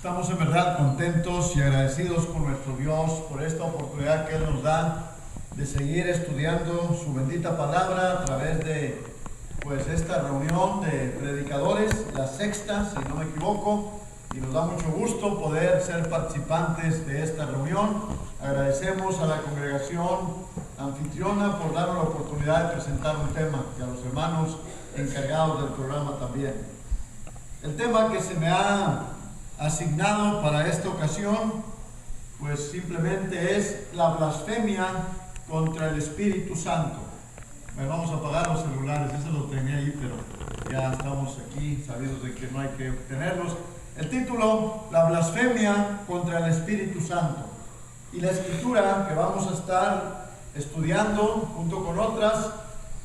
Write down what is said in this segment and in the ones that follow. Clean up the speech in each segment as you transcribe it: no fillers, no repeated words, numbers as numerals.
Estamos en verdad contentos y agradecidos con nuestro Dios por esta oportunidad que Él nos da de seguir estudiando su bendita palabra a través de esta reunión de predicadores, la sexta, si no me equivoco, y nos da mucho gusto poder ser participantes de esta reunión. Agradecemos a la congregación anfitriona por darnos la oportunidad de presentar un tema y a los hermanos encargados del programa también. El tema que se me ha asignado para esta ocasión, pues simplemente es la blasfemia contra el Espíritu Santo. Bueno, vamos a apagar los celulares, eso lo tenía ahí, pero ya estamos aquí sabidos de que no hay que tenerlos. El título, la blasfemia contra el Espíritu Santo. Y la escritura que vamos a estar estudiando junto con otras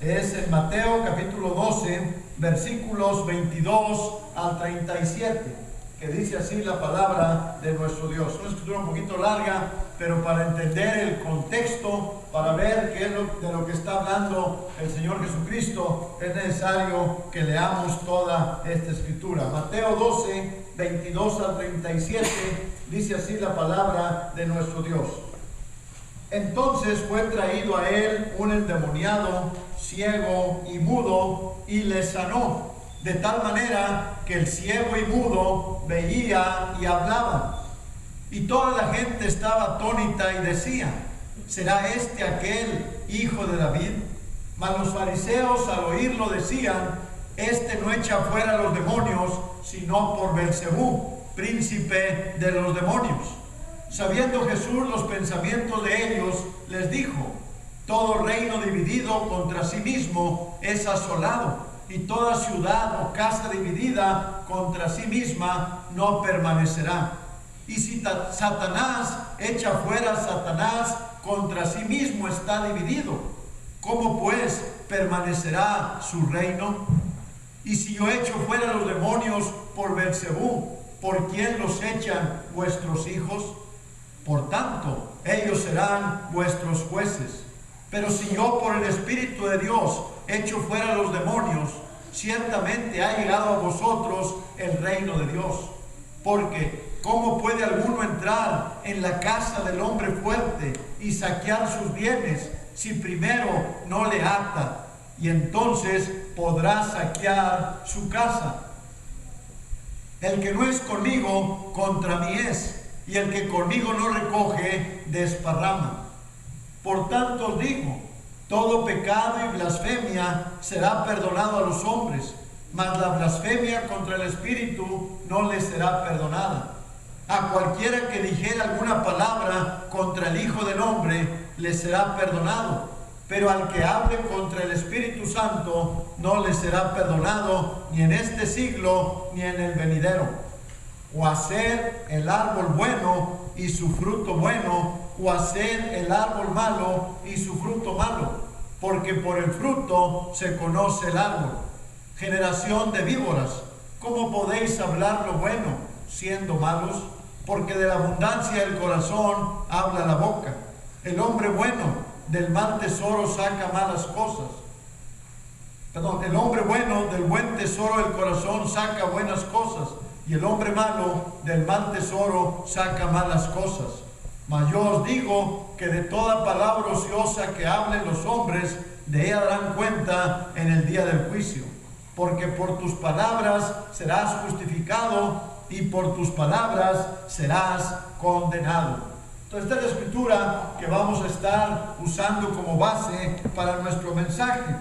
es en Mateo capítulo 12, versículos 22 al 37. Que dice así la palabra de nuestro Dios. Una escritura un poquito larga, pero para entender el contexto, para ver qué es de lo que está hablando el Señor Jesucristo, es necesario que leamos toda esta escritura. Mateo 12, 22 al 37, dice así la palabra de nuestro Dios. Entonces fue traído a él un endemoniado, ciego y mudo, y le sanó. De tal manera que el ciego y mudo veía y hablaba. Y toda la gente estaba atónita y decía: ¿será este aquel hijo de David? Mas los fariseos al oírlo decían: este no echa fuera a los demonios, sino por Beelzebú, príncipe de los demonios. Sabiendo Jesús los pensamientos de ellos, les dijo: todo reino dividido contra sí mismo es asolado, y toda ciudad o casa dividida contra sí misma no permanecerá. Y si Satanás echa fuera a Satanás, contra sí mismo está dividido. ¿Cómo pues permanecerá su reino? Y si yo echo fuera los demonios por Beelzebú, ¿por quién los echan vuestros hijos? Por tanto, ellos serán vuestros jueces. Pero si yo por el Espíritu de Dios echo fuera los demonios, ciertamente ha llegado a vosotros el reino de Dios. Porque ¿cómo puede alguno entrar en la casa del hombre fuerte y saquear sus bienes si primero no le ata? Y entonces podrá saquear su casa. El que no es conmigo, contra mí es, y el que conmigo no recoge, desparrama. Por tanto os digo, todo pecado y blasfemia será perdonado a los hombres, mas la blasfemia contra el Espíritu no les será perdonada. A cualquiera que dijera alguna palabra contra el Hijo del Hombre le será perdonado, pero al que hable contra el Espíritu Santo no le será perdonado ni en este siglo ni en el venidero. O hacer el árbol bueno y su fruto bueno, o hacer el árbol malo y su fruto malo, porque por el fruto se conoce el árbol. Generación de víboras, ¿cómo podéis hablar lo bueno siendo malos? Porque de la abundancia del corazón habla la boca. El hombre bueno del mal tesoro saca malas cosas. El hombre bueno del buen tesoro del corazón saca buenas cosas, y el hombre malo del mal tesoro saca malas cosas. Mas yo os digo que de toda palabra ociosa que hablen los hombres, de ella darán cuenta en el día del juicio. Porque por tus palabras serás justificado y por tus palabras serás condenado. Entonces, esta es la escritura que vamos a estar usando como base para nuestro mensaje.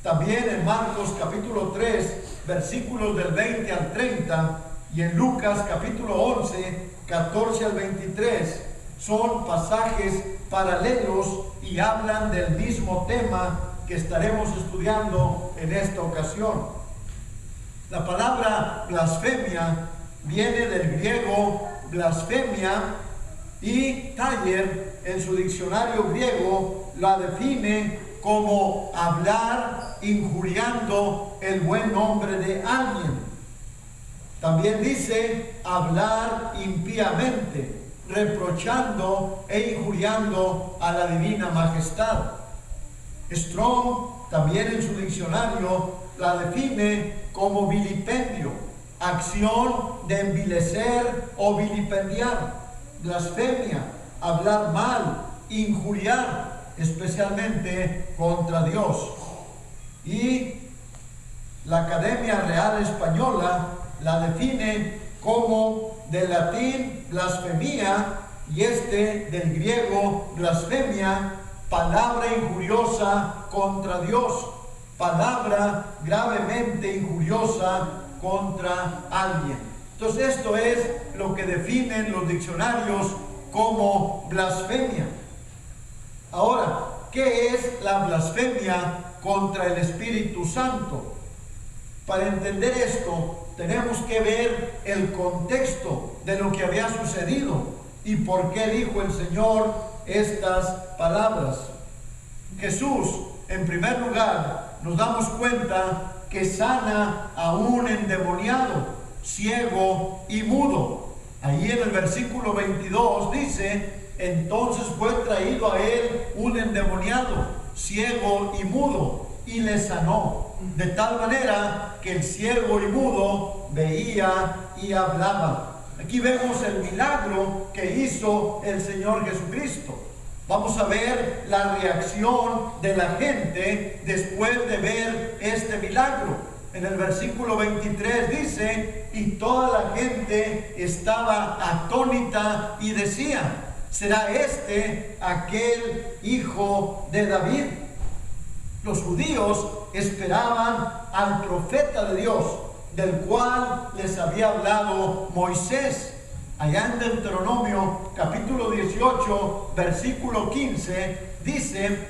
También en Marcos capítulo 3, versículos del 20 al 30, y en Lucas capítulo 11, 14 al 23, son pasajes paralelos y hablan del mismo tema que estaremos estudiando en esta ocasión. La palabra blasfemia viene del griego blasfemia, y Taller en su diccionario griego la define como hablar injuriando el buen nombre de alguien. También dice hablar impíamente, reprochando e injuriando a la divina majestad. Strong también en su diccionario la define como vilipendio, acción de envilecer o vilipendiar, blasfemia, hablar mal, injuriar, especialmente contra Dios. Y la Academia Real Española la define como del latín blasfemia y del griego blasfemia, palabra injuriosa contra Dios, palabra gravemente injuriosa contra alguien. Entonces esto es lo que definen los diccionarios como blasfemia. Ahora, ¿qué es la blasfemia contra el Espíritu Santo? Para entender esto, tenemos que ver el contexto de lo que había sucedido y por qué dijo el Señor estas palabras. Jesús, en primer lugar, nos damos cuenta que sana a un endemoniado, ciego y mudo. Ahí en el versículo 22 dice: entonces fue traído a él un endemoniado, ciego y mudo, y le sanó, de tal manera que el ciego y mudo veía y hablaba. Aquí vemos el milagro que hizo el Señor Jesucristo. Vamos a ver la reacción de la gente después de ver este milagro. En el versículo 23 dice: y toda la gente estaba atónita y decía: ¿será este aquel hijo de David? Los judíos esperaban al profeta de Dios, del cual les había hablado Moisés. Allá en Deuteronomio capítulo 18, versículo 15, dice: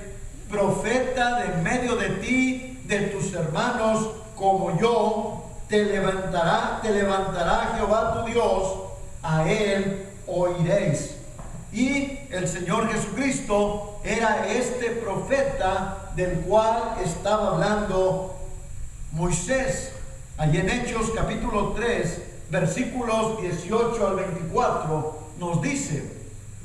profeta de en medio de ti, de tus hermanos, como yo, te levantará Jehová tu Dios, a él oiréis. Y el Señor Jesucristo era este profeta del cual estaba hablando Moisés. Allí en Hechos capítulo 3, versículos 18 al 24, nos dice: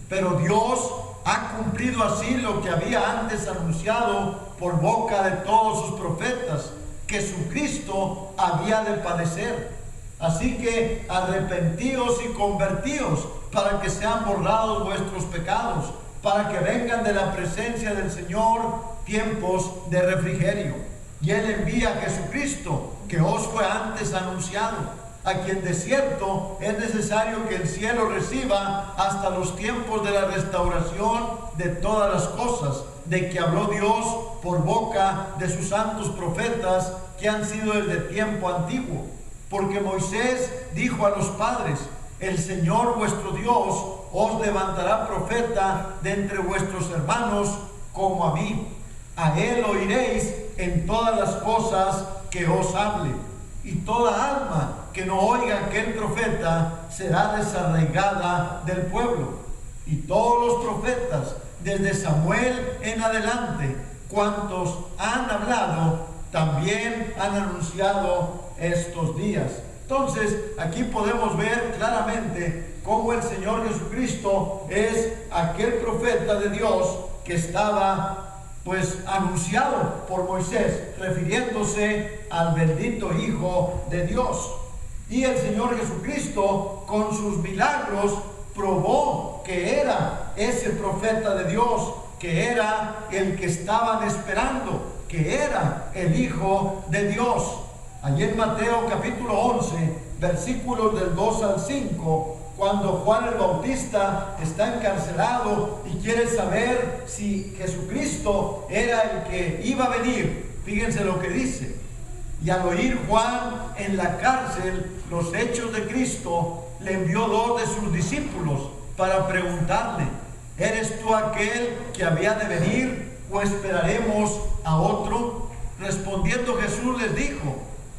pero Dios ha cumplido así lo que había antes anunciado por boca de todos sus profetas, que su Cristo había de padecer. Así que arrepentíos y convertíos, para que sean borrados vuestros pecados, para que vengan de la presencia del Señor tiempos de refrigerio. Y Él envía a Jesucristo, que os fue antes anunciado, a quien de cierto es necesario que el cielo reciba hasta los tiempos de la restauración de todas las cosas, de que habló Dios por boca de sus santos profetas, que han sido desde tiempo antiguo. Porque Moisés dijo a los padres: el Señor vuestro Dios os levantará profeta de entre vuestros hermanos como a mí. A él oiréis en todas las cosas que os hable. Y toda alma que no oiga aquel profeta será desarraigada del pueblo. Y todos los profetas, desde Samuel en adelante, cuantos han hablado, también han anunciado estos días. Entonces, aquí podemos ver claramente cómo el Señor Jesucristo es aquel profeta de Dios que estaba anunciado por Moisés, refiriéndose al bendito Hijo de Dios. Y el Señor Jesucristo, con sus milagros, probó que era ese profeta de Dios, que era el que estaban esperando, que era el Hijo de Dios. Allí en Mateo capítulo 11, versículos del 2 al 5, cuando Juan el Bautista está encarcelado y quiere saber si Jesucristo era el que iba a venir, fíjense lo que dice: y al oír Juan en la cárcel los hechos de Cristo, le envió 2 de sus discípulos para preguntarle: ¿eres tú aquel que había de venir, o esperaremos a otro? Respondiendo Jesús les dijo: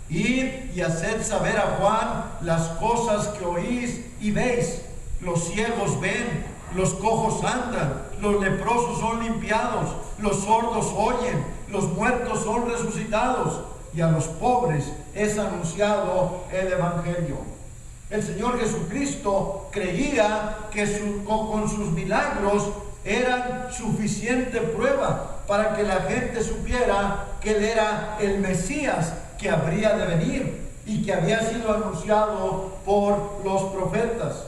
id y haced saber a Juan las cosas que oís y veis. Los ciegos ven, los cojos andan, los leprosos son limpiados, los sordos oyen, los muertos son resucitados, y a los pobres es anunciado el Evangelio. El Señor Jesucristo creía que con sus milagros eran suficiente prueba para que la gente supiera que Él era el Mesías que habría de venir. y que había sido anunciado por los profetas.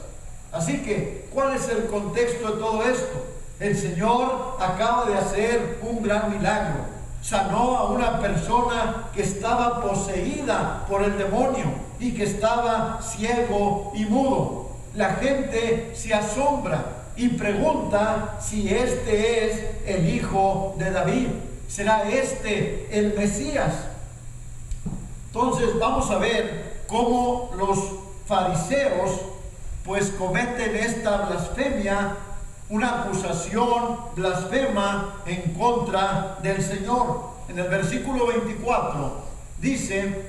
Así que, ¿cuál es el contexto de todo esto? El Señor acaba de hacer un gran milagro. Sanó a una persona que estaba poseída por el demonio y que estaba ciego y mudo. La gente se asombra y pregunta si este es el hijo de David. ¿Será este el Mesías? Entonces vamos a ver cómo los fariseos pues cometen esta blasfemia, una acusación blasfema en contra del Señor. En el versículo 24 dice: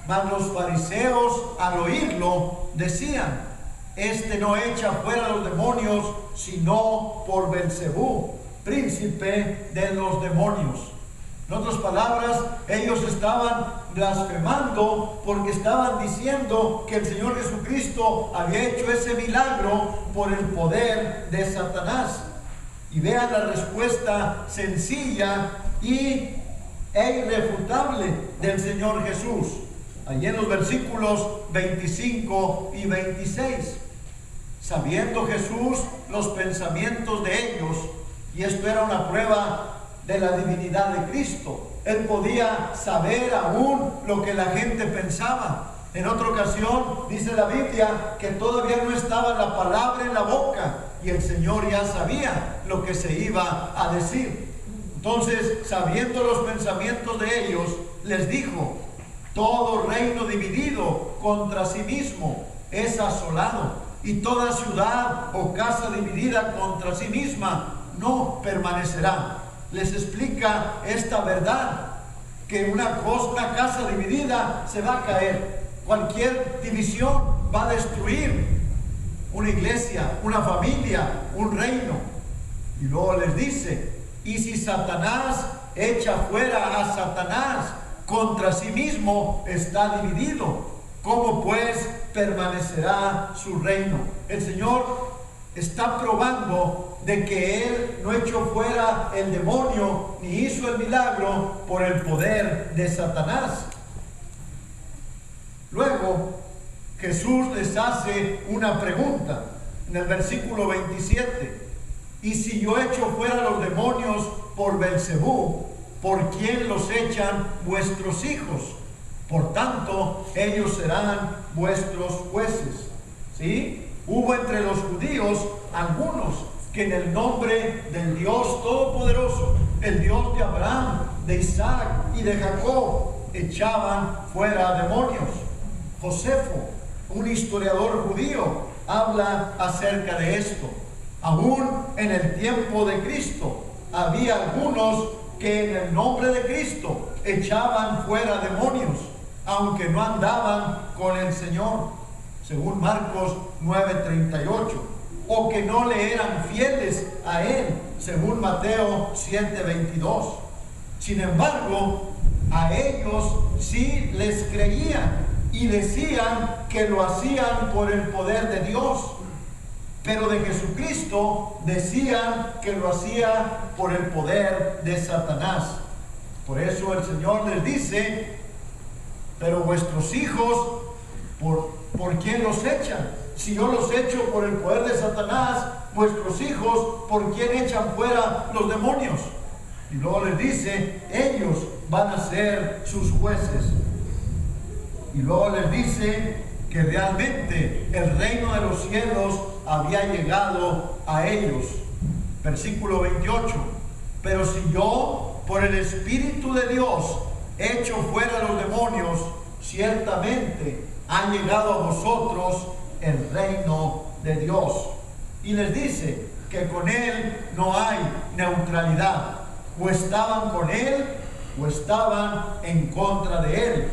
mas los fariseos al oírlo decían: este no echa fuera los demonios sino por Belcebú, príncipe de los demonios. En otras palabras, ellos estaban blasfemando porque estaban diciendo que el Señor Jesucristo había hecho ese milagro por el poder de Satanás. Y vean la respuesta sencilla e irrefutable del Señor Jesús. Allí en los versículos 25 y 26. Sabiendo Jesús los pensamientos de ellos, y esto era una prueba de la divinidad de Cristo. Él podía saber aún lo que la gente pensaba. En otra ocasión dice la Biblia que todavía no estaba la palabra en la boca y el Señor ya sabía lo que se iba a decir. Entonces, sabiendo los pensamientos de ellos, les dijo: todo reino dividido contra sí mismo es asolado, y toda ciudad o casa dividida contra sí misma no permanecerá. Les explica esta verdad, que una casa dividida se va a caer. Cualquier división va a destruir una iglesia, una familia, un reino. Y luego les dice: y si Satanás echa fuera a Satanás, contra sí mismo está dividido. ¿Cómo pues permanecerá su reino? El Señor está probando de que Él no echó fuera el demonio ni hizo el milagro por el poder de Satanás. Luego Jesús les hace una pregunta en el versículo 27: y si yo echo fuera los demonios por Belcebú, ¿por quién los echan vuestros hijos? Por tanto, ellos serán vuestros jueces. ¿Sí? Hubo entre los judíos algunos que en el nombre del Dios Todopoderoso, el Dios de Abraham, de Isaac y de Jacob, echaban fuera demonios. Josefo, un historiador judío, habla acerca de esto. Aún en el tiempo de Cristo había algunos que en el nombre de Cristo echaban fuera demonios, aunque no andaban con el Señor, según Marcos 9:38, o que no le eran fieles a Él, según Mateo 7:22. Sin embargo, a ellos sí les creían y decían que lo hacían por el poder de Dios, pero de Jesucristo decían que lo hacía por el poder de Satanás. Por eso el Señor les dice: pero vuestros hijos, ¿por quién los echan? Si yo los echo por el poder de Satanás, vuestros hijos, ¿por quién echan fuera los demonios? Y luego les dice: ellos van a ser sus jueces. Y luego les dice que realmente el reino de los cielos había llegado a ellos. Versículo 28: pero si yo por el Espíritu de Dios echo fuera los demonios, ciertamente ha llegado a vosotros el reino de Dios. Y les dice que con Él no hay neutralidad. O estaban con Él o estaban en contra de Él.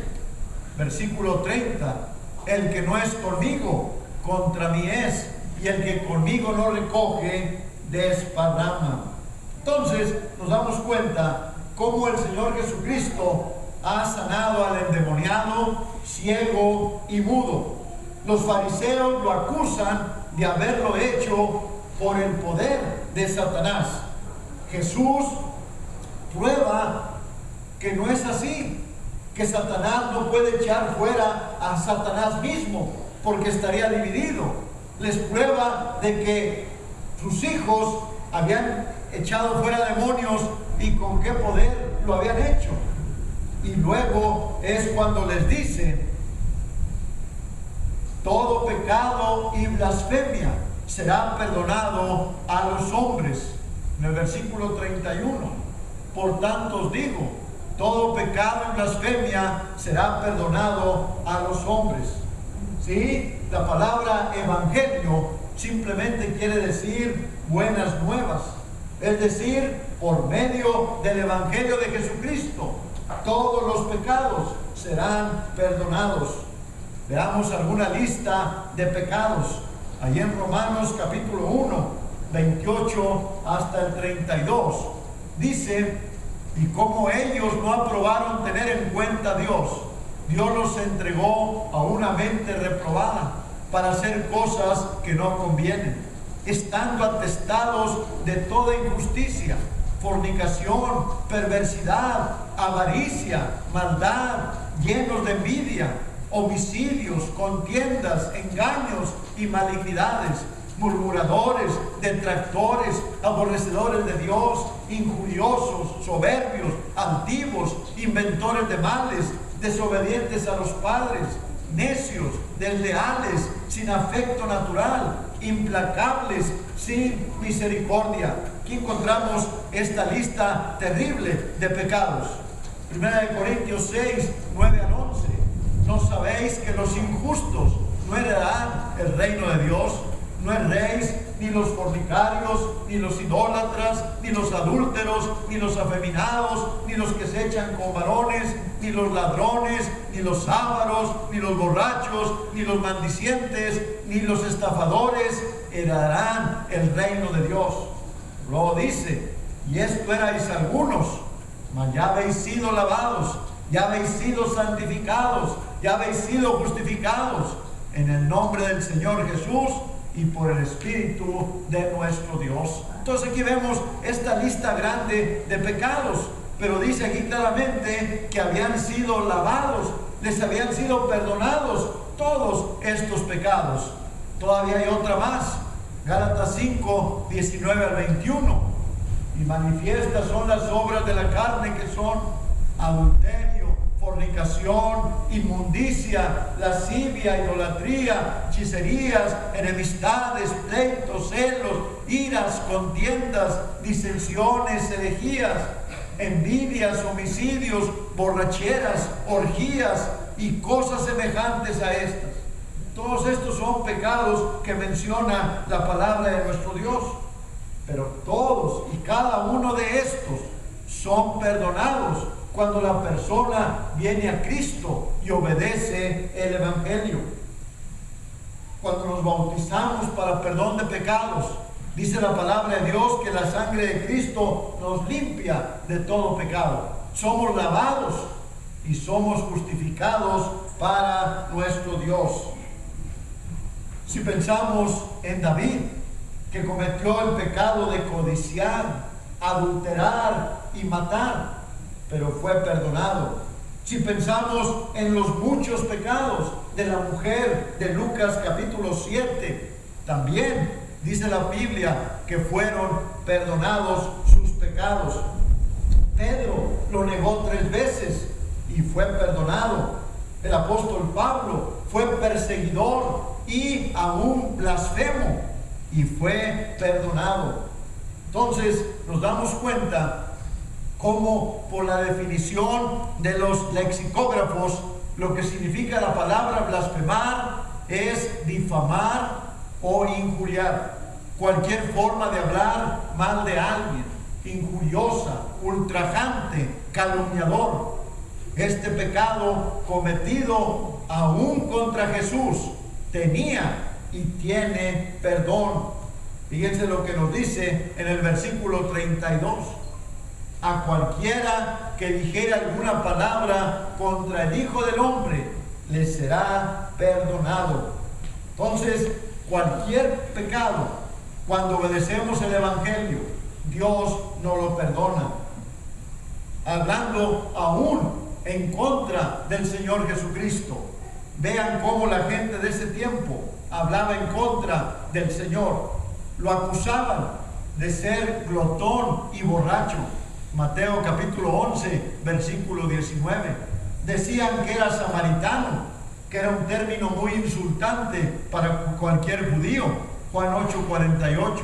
Versículo 30: el que no es conmigo, contra mí es, y el que conmigo no recoge, desparrama. Entonces nos damos cuenta cómo el Señor Jesucristo ha sanado al endemoniado, ciego y mudo. Los fariseos lo acusan de haberlo hecho por el poder de Satanás. Jesús prueba que no es así, que Satanás no puede echar fuera a Satanás mismo, porque estaría dividido. Les prueba de que sus hijos habían echado fuera demonios y con qué poder lo habían hecho. Y luego es cuando les dice: todo pecado y blasfemia será perdonado a los hombres. En el versículo 31, por tanto os digo, todo pecado y blasfemia será perdonado a los hombres. ¿Sí? La palabra evangelio simplemente quiere decir buenas nuevas. Es decir, por medio del evangelio de Jesucristo, todos los pecados serán perdonados. Veamos alguna lista de pecados. Allí en Romanos capítulo 1, 28 hasta el 32. Dice: y como ellos no aprobaron tener en cuenta a Dios, Dios los entregó a una mente reprobada para hacer cosas que no convienen, estando atestados de toda injusticia, fornicación, perversidad, avaricia, maldad, llenos de envidia, homicidios, contiendas, engaños y malignidades, murmuradores, detractores, aborrecedores de Dios, injuriosos, soberbios, altivos, inventores de males, desobedientes a los padres, necios, desleales, sin afecto natural, implacables, sin misericordia. Aquí encontramos esta lista terrible de pecados. 1 Corintios 6, 9 al 11. ¿No sabéis que los injustos no heredarán el reino de Dios? No erréis, ni los fornicarios, ni los idólatras, ni los adúlteros, ni los afeminados, ni los que se echan con varones, ni los ladrones, ni los ávaros, ni los borrachos, ni los maldicientes, ni los estafadores heredarán el reino de Dios. Luego dice: y esto erais algunos, mas ya habéis sido lavados, ya habéis sido santificados, ya habéis sido justificados en el nombre del Señor Jesús y por el Espíritu de nuestro Dios. Entonces aquí vemos esta lista grande de pecados, pero dice aquí claramente que habían sido lavados, les habían sido perdonados todos estos pecados. Todavía hay otra más, Gálatas 5, 19 al 21. Y manifiestas son las obras de la carne, que son adulterio, fornicación, inmundicia, lascivia, idolatría, hechicerías, enemistades, pleitos, celos, iras, contiendas, disensiones, herejías, envidias, homicidios, borracheras, orgías y cosas semejantes a estas. Todos estos son pecados que menciona la palabra de nuestro Dios. Pero todos y cada uno de estos son perdonados cuando la persona viene a Cristo y obedece el Evangelio. Cuando nos bautizamos para perdón de pecados, dice la palabra de Dios que la sangre de Cristo nos limpia de todo pecado. Somos lavados y somos justificados para nuestro Dios. Si pensamos en David, que cometió el pecado de codiciar, adulterar y matar, pero fue perdonado. Si pensamos en los muchos pecados de la mujer de Lucas capítulo 7, también dice la Biblia que fueron perdonados sus pecados. Pedro lo negó 3 veces y fue perdonado. El apóstol Pablo fue perseguidor y aún blasfemo y fue perdonado. Entonces nos damos cuenta cómo, por la definición de los lexicógrafos, lo que significa la palabra blasfemar es difamar o injuriar. Cualquier forma de hablar mal de alguien, injuriosa, ultrajante, calumniador. Este pecado cometido aún contra Jesús tenía y tiene perdón. Fíjense lo que nos dice en el versículo 32. A cualquiera que dijere alguna palabra contra el Hijo del Hombre, le será perdonado. Entonces, cualquier pecado, cuando obedecemos el Evangelio, Dios nos lo perdona. Hablando aún en contra del Señor Jesucristo. Vean cómo la gente de ese tiempo hablaba en contra del Señor. Lo acusaban de ser glotón y borracho. Mateo capítulo 11, versículo 19. Decían que era samaritano, que era un término muy insultante para cualquier judío. Juan 8:48.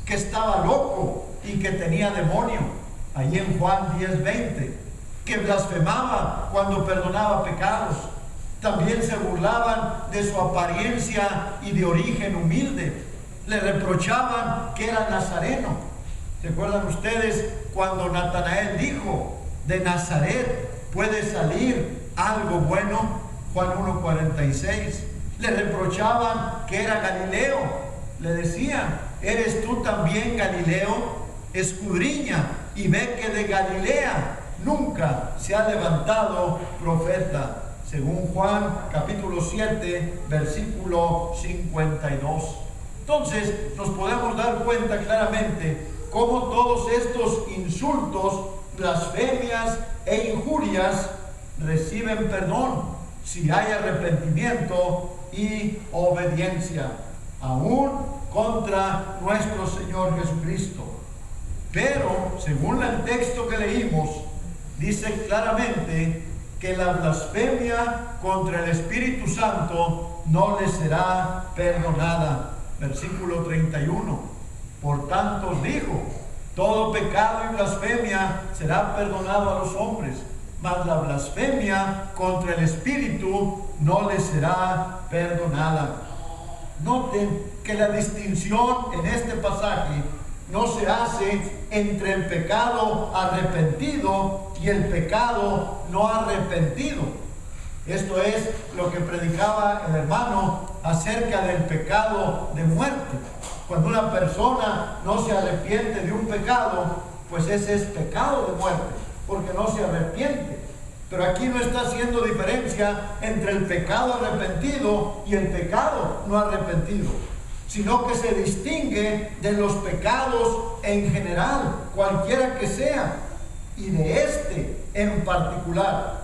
Que estaba loco y que tenía demonio. Allí en Juan 10:20. Que blasfemaba cuando perdonaba pecados. También se burlaban de su apariencia y de origen humilde. Le reprochaban que era nazareno. ¿Recuerdan ustedes cuando Natanael dijo: de Nazaret puede salir algo bueno? Juan 1:46. Le reprochaban que era Galileo. Le decían: ¿eres tú también Galileo? Escudriña y ve que de Galilea nunca se ha levantado profeta. Según Juan capítulo 7, versículo 52. Entonces nos podemos dar cuenta claramente cómo todos estos insultos, blasfemias e injurias reciben perdón si hay arrepentimiento y obediencia, aún contra nuestro Señor Jesucristo. Pero, según el texto que leímos, dice claramente que la blasfemia contra el Espíritu Santo no le será perdonada. Versículo 31. Por tanto os digo, todo pecado y blasfemia será perdonado a los hombres, mas la blasfemia contra el Espíritu no le será perdonada. Noten que la distinción en este pasaje no se hace entre el pecado arrepentido y el pecado no arrepentido. Esto es lo que predicaba el hermano acerca del pecado de muerte. Cuando una persona no se arrepiente de un pecado, pues ese es pecado de muerte, porque no se arrepiente. Pero aquí no está haciendo diferencia entre el pecado arrepentido y el pecado no arrepentido, sino que se distingue de los pecados en general, cualquiera que sea, y de este en particular.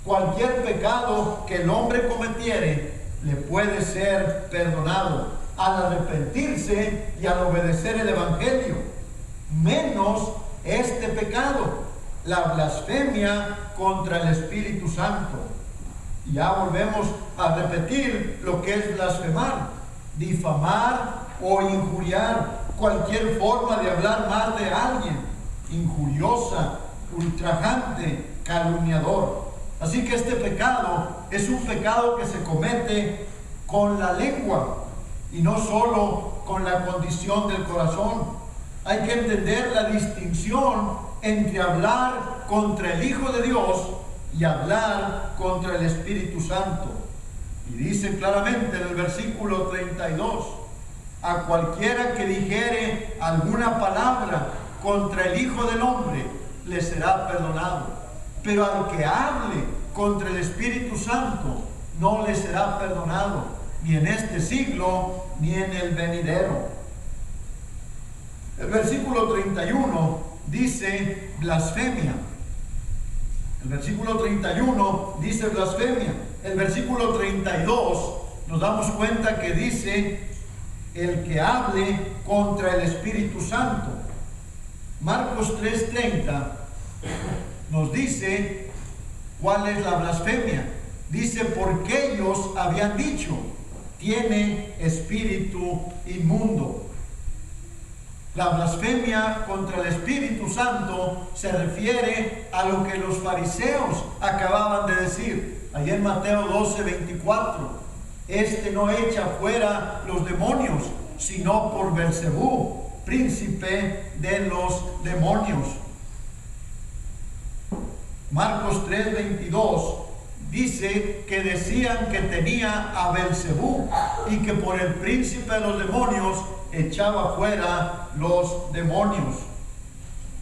Cualquier pecado que el hombre cometiere le puede ser perdonado al arrepentirse y al obedecer el Evangelio, menos este pecado, la blasfemia contra el Espíritu Santo. Y ya volvemos a repetir lo que es blasfemar: difamar o injuriar, cualquier forma de hablar mal de alguien, injuriosa, ultrajante, calumniador. Así que este pecado es un pecado que se comete con la lengua y no solo con la condición del corazón. Hay que entender la distinción entre hablar contra el Hijo de Dios y hablar contra el Espíritu Santo. Y dice claramente en el versículo 32: a cualquiera que dijere alguna palabra contra el Hijo del Hombre le será perdonado, pero al que hable contra el Espíritu Santo no le será perdonado, ni en este siglo ni en el venidero. El versículo 31 dice blasfemia. El versículo 31 dice blasfemia. El versículo 32 nos damos cuenta que dice el que hable contra el Espíritu Santo. Marcos 3:30 nos dice cuál es la blasfemia. Dice: porque ellos habían dicho, tiene espíritu inmundo. La blasfemia contra el Espíritu Santo se refiere a lo que los fariseos acababan de decir. Allí en Mateo 12:24, este no echa fuera los demonios, sino por Belcebú, príncipe de los demonios. Marcos 3:22 dice que decían que tenía a Belcebú y que por el príncipe de los demonios echaba fuera los demonios.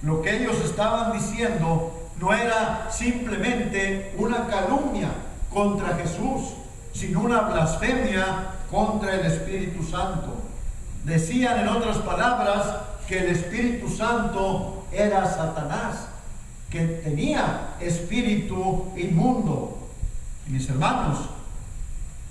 Lo que ellos estaban diciendo no era simplemente una calumnia contra Jesús, sino una blasfemia contra el Espíritu Santo. Decían, en otras palabras, que el Espíritu Santo era Satanás, que tenía espíritu inmundo. Mis hermanos,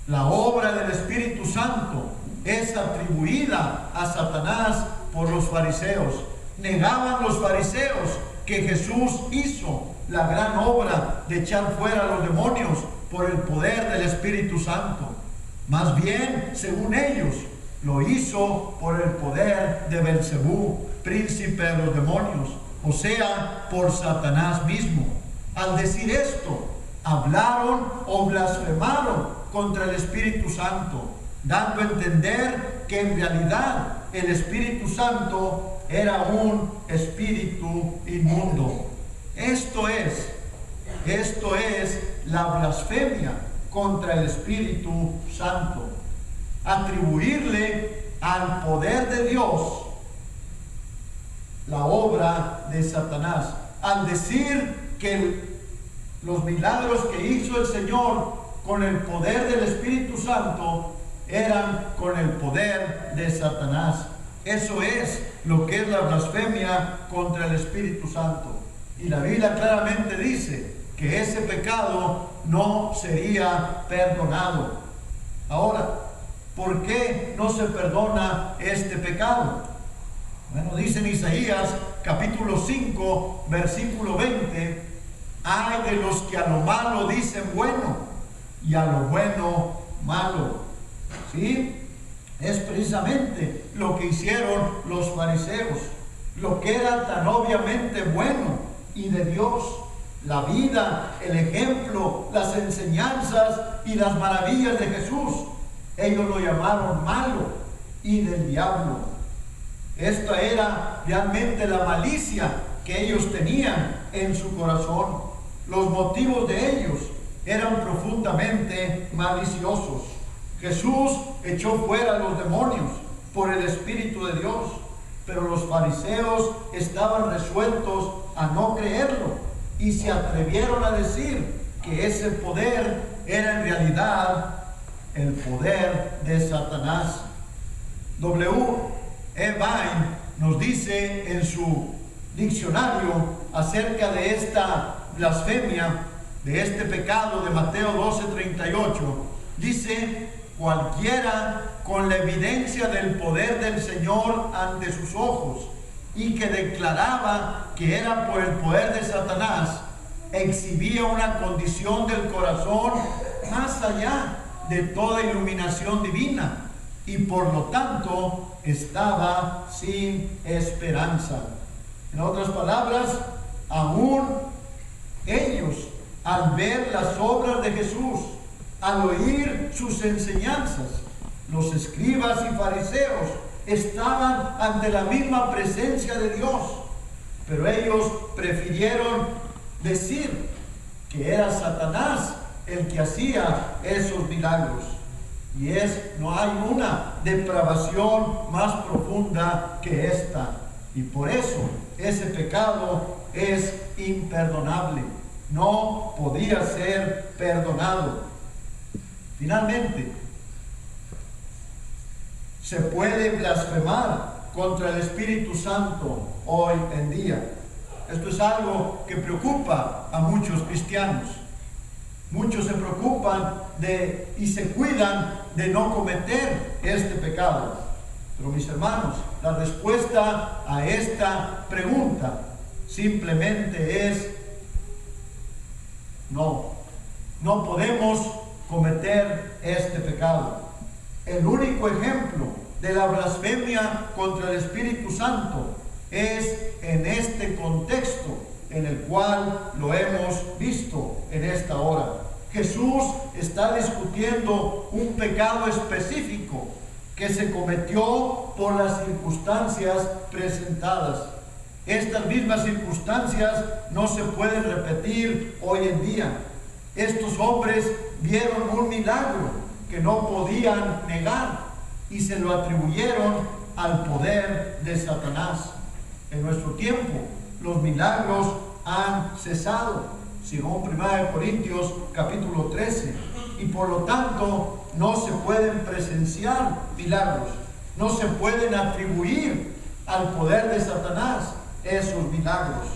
La obra del Espíritu Santo es atribuida a Satanás por los fariseos. Negaban los fariseos que Jesús hizo la gran obra de echar fuera a los demonios por el poder del Espíritu Santo. Más bien, según ellos, lo hizo por el poder de Belcebú, príncipe de los demonios, o sea, por Satanás mismo. Al decir esto, hablaron o blasfemaron contra el Espíritu Santo, dando a entender que en realidad el Espíritu Santo era un espíritu inmundo. Esto es la blasfemia contra el Espíritu Santo. Atribuirle al poder de Dios la obra de Satanás. Al decir que los milagros que hizo el Señor con el poder del Espíritu Santo eran con el poder de Satanás. Eso es lo que es la blasfemia contra el Espíritu Santo. Y la Biblia claramente dice que ese pecado no sería perdonado. Ahora, ¿por qué no se perdona este pecado? Bueno, dice en Isaías capítulo 5, versículo 20: ay de los que a lo malo dicen bueno y a lo bueno malo. ¿Sí? Es precisamente lo que hicieron los fariseos, lo que era tan obviamente bueno y de Dios, la vida, el ejemplo, las enseñanzas y las maravillas de Jesús. Ellos lo llamaron malo y del diablo. Esta era realmente la malicia que ellos tenían en su corazón. Los motivos de ellos eran profundamente maliciosos. Jesús echó fuera a los demonios por el Espíritu de Dios, pero los fariseos estaban resueltos a no creerlo y se atrevieron a decir que ese poder era en realidad el poder de Satanás. W. E. Vine nos dice en su diccionario acerca de esta blasfemia, de este pecado de Mateo 12:38, dice: cualquiera con la evidencia del poder del Señor ante sus ojos y que declaraba que era por el poder de Satanás, exhibía una condición del corazón más allá de toda iluminación divina y por lo tanto estaba sin esperanza. En otras palabras, aún ellos, al ver las obras de Jesús, al oír sus enseñanzas, los escribas y fariseos estaban ante la misma presencia de Dios, pero ellos prefirieron decir que era Satanás el que hacía esos milagros. Y no hay una depravación más profunda que esta. Y por eso ese pecado es imperdonable. No podía ser perdonado. Finalmente, se puede blasfemar contra el Espíritu Santo hoy en día. Esto es algo que preocupa a muchos cristianos. Muchos se preocupan y se cuidan de no cometer este pecado. Pero mis hermanos, la respuesta a esta pregunta simplemente es no. No podemos cometer este pecado. El único ejemplo de la blasfemia contra el Espíritu Santo es en este contexto en el cual lo hemos visto en esta hora. Jesús está discutiendo un pecado específico que se cometió por las circunstancias presentadas. Estas mismas circunstancias no se pueden repetir hoy en día. Estos hombres vieron un milagro que no podían negar y se lo atribuyeron al poder de Satanás. En nuestro tiempo, los milagros han cesado, según 1 Corintios capítulo 13, y por lo tanto no se pueden presenciar milagros, no se pueden atribuir al poder de Satanás esos milagros.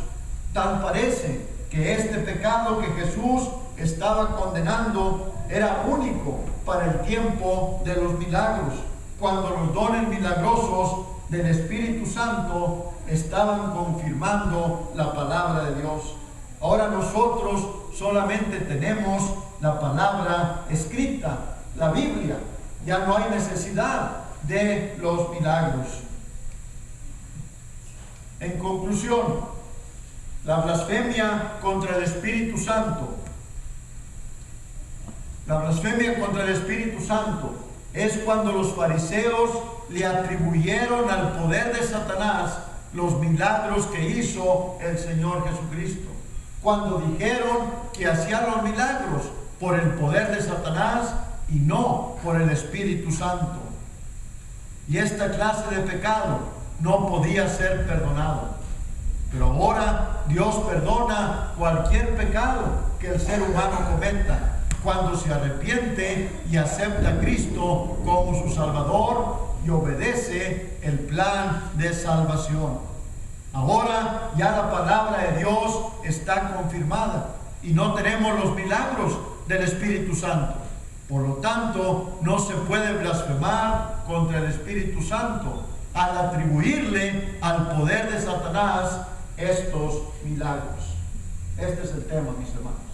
Tal parece que este pecado que Jesús estaba condenando era único para el tiempo de los milagros, cuando los dones milagrosos del Espíritu Santo estaban confirmando la palabra de Dios. Ahora nosotros solamente tenemos la palabra escrita, la Biblia. Ya no hay necesidad de los milagros. En conclusión, la blasfemia contra el Espíritu Santo. La blasfemia contra el Espíritu Santo es cuando los fariseos le atribuyeron al poder de Satanás los milagros que hizo el Señor Jesucristo. Cuando dijeron que hacían los milagros por el poder de Satanás y no por el Espíritu Santo. Y esta clase de pecado no podía ser perdonado. Pero ahora Dios perdona cualquier pecado que el ser humano cometa cuando se arrepiente y acepta a Cristo como su Salvador y obedece el plan de salvación. Ahora ya la palabra de Dios está confirmada y no tenemos los milagros del Espíritu Santo. Por lo tanto, no se puede blasfemar contra el Espíritu Santo al atribuirle al poder de Satanás estos milagros. Este es el tema, mis hermanos.